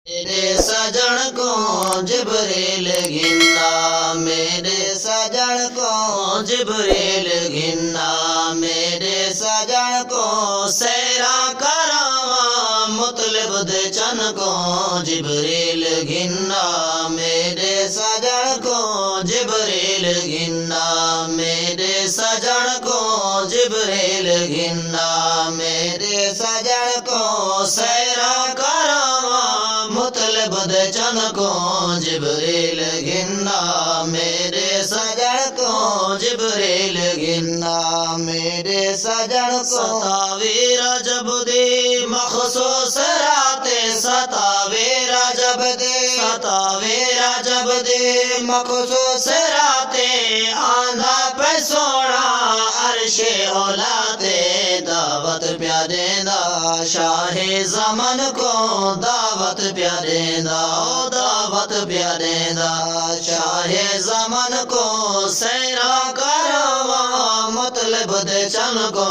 मेरे सजन को जिब्रील गिन्ना, मेरे सजन को जिब्रील गिन्ना, मेरे सजन को सैरा करावा मुतलब दे चन को जिब्रील गिन्ना, मेरे सजन को जिब्रील गिन्ना, मेरे सजन को जिब्रील गिन्ना, मेरे सजन को सैरा करावा मुतलब दे चन को जिब्रील गिन्ना, मेरे सजन को जिब्रील गिन्ना, मेरे सजन को सतावे रजब दे मखसूस राते, सतावे रजब दे, सतावे रजब दे मखसूस राते, आंधा पे सोना अरशे औलाते, दावत प्यारे दा शाहे ज़मन को, दावत प्यारे दा, दावत प्यारे दा शाहे ज़मन को, सैरा करावा मतलब दे चन को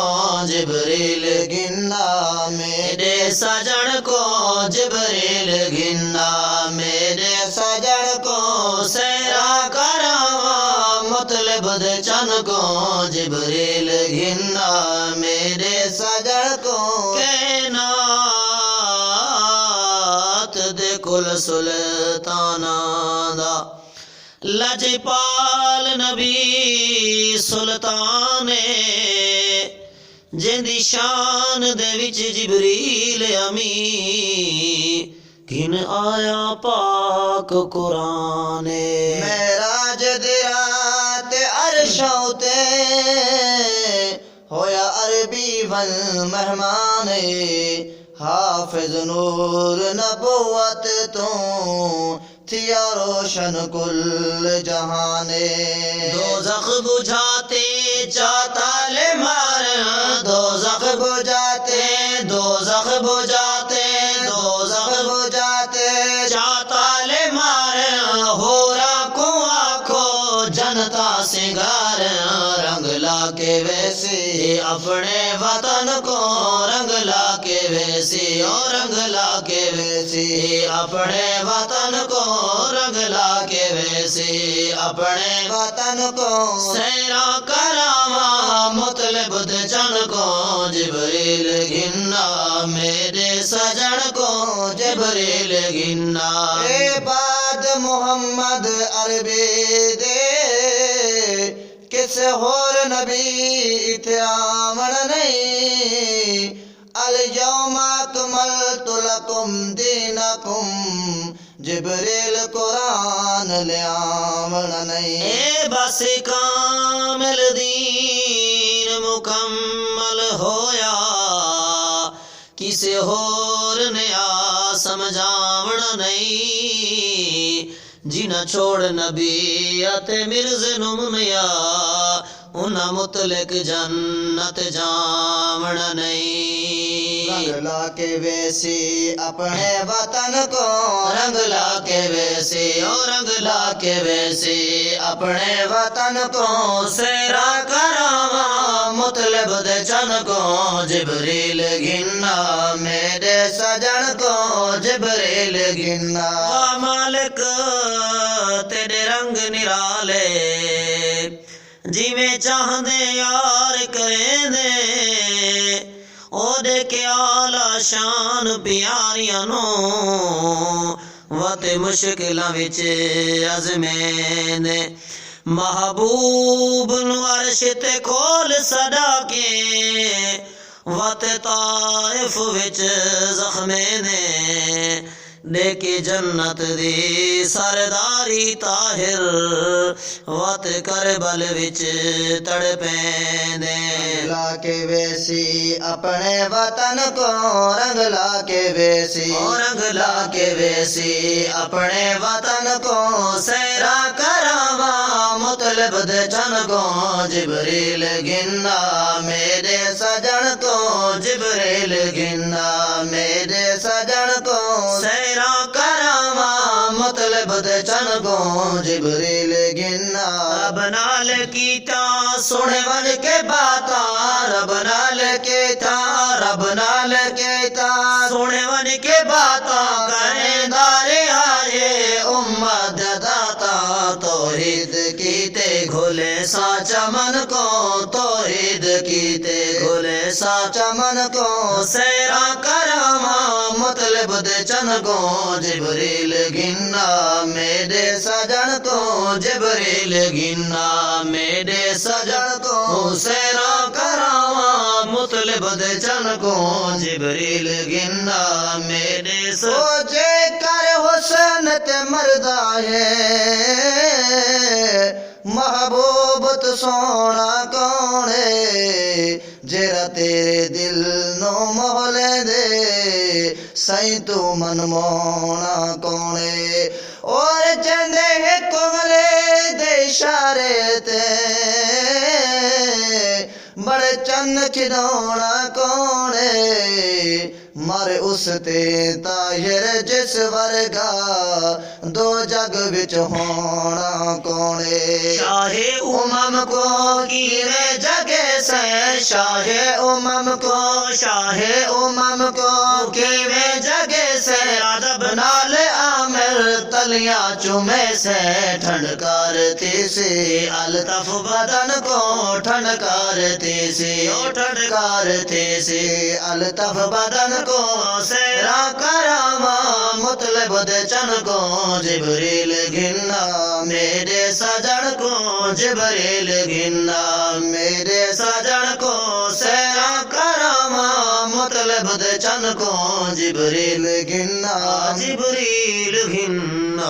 जिब्रील गिन्ना, मेरे सजन को जिब्रील गिन्ना, मेरे सजन को सैरा करावा मतलब दे चन को जिब्रील गिन्ना, मेरे सजन को दे कुल सुल्ताना दा लजपाल नबी सुल्ताने, जिंदी शान दे विच जिब्रील अमी, किन आया पाक कुराने, मेराज दे रात अरशों ते होया अरबी वल मेहमाने, हाफिज नूर नबुवत तो थिया रोशन कुल जहाने, दोज़ख बुझाते चाताले मार, दोज़ख बुझाते, दोज़ख बुझाते, दोज़ख बुझाते चाताले मार, होरा को आखो जनता सिंगार, रंग ला के वैसे अपने वतन को, रंग ला के वैसे और रंग ला के वैसे अपने वतन को, रंग ला के वैसे अपने वतन को, सैरा करावा मुतलब दे चन को जिब्रील गिन्ना, मेरे सजन को जिब्रील गिन्ना, ए बाद मोहम्मद अरबी दे किस होर नबी इत्यामण नहीं, अल यौमा अकमलतु लकुम दीनकुम जिब्रील कुरान ले आमण नहीं, ए बस कामिल दीन मुकम्मल होया, किसे होर ने आ समझावण नहीं, जिना छोड़ नबी अते मिर्ज़ नुमनिया, उना मुतलक जन्नत जावण नहीं, रंग ला के वैसी अपने वतन को, रंग ला के वैसी और रंग ला के वैसी अपने वतन को, सैरा करावा मुतलब दे चन को जिब्रील गिन्ना, मेरे सजन को जिब्रील गिन्ना, मालिक तेरे रंग निराले, जिवें चाहदे यार करेंदे, ओदे के आला शान प्यारियां नो, वत मुश्किलां विच अज़मेंदे, महबूब नु अर्श ते खोल सदा के, वत ताइफ विच ज़ख्मेंदे, देखे जन्नत दी सरदारी ताहिर, वत करबल विच तड़पेंदे, ला के वैसी अपने वतन को, रंग ला के वैसी और रंग ला के वैसी अपने वतन को, सैरा करावा मुतलब दे चन को जिब्रील गिन्ना, मेरे सजन को जिब्रील गिन्ना, मेरे सजन को सैरा करावा मतलब दे चन को जिब्रील गिन्ना, रब नाल कीता सुने वन के बाता, रब नाल कीता, रब नाल कीता सुने वन के बाता, करेंदा उम्मत दाता तौहीद कीते घोले साचा मन को तौहीद कीते घोले साचा मन को सैरा करामा मतलब दे चन को जिबरील गिन्ना मेरे सजन को जिबरील गिन्ना मेरे सजन को सैरा करामा मतलब दे चन को जिबरील गिन्ना मेरे सोचे कर हुस्न ते मरदा है महबूब तो सोना कौन है जेरा तेरे दिल नो मोहले दे सही तू मन मोना कौन है और चंदे कुमले दे इशारे ते बड़े चन्न खिदौना कौन है मर उस ते ताहिर जिस वर्गा दो जग विच होना कौन है शाहे उमम को कीवे जगे से शाहे उमम को कीवे जगे से अदब नाल आमिर तलियां चुमे से ठंडकारती से अलतफ बदन को ठंडकारती से ओ ठंडकारती से अलतफ बदन को सैरा करामा मतलब दे चन को जिबरील गिन्ना मेरे सजन को जिबरील गिन्ना मेरे सजन को सैरा करामा मतलब दे चन को जिबरील गिन्ना जिबरील गिन्ना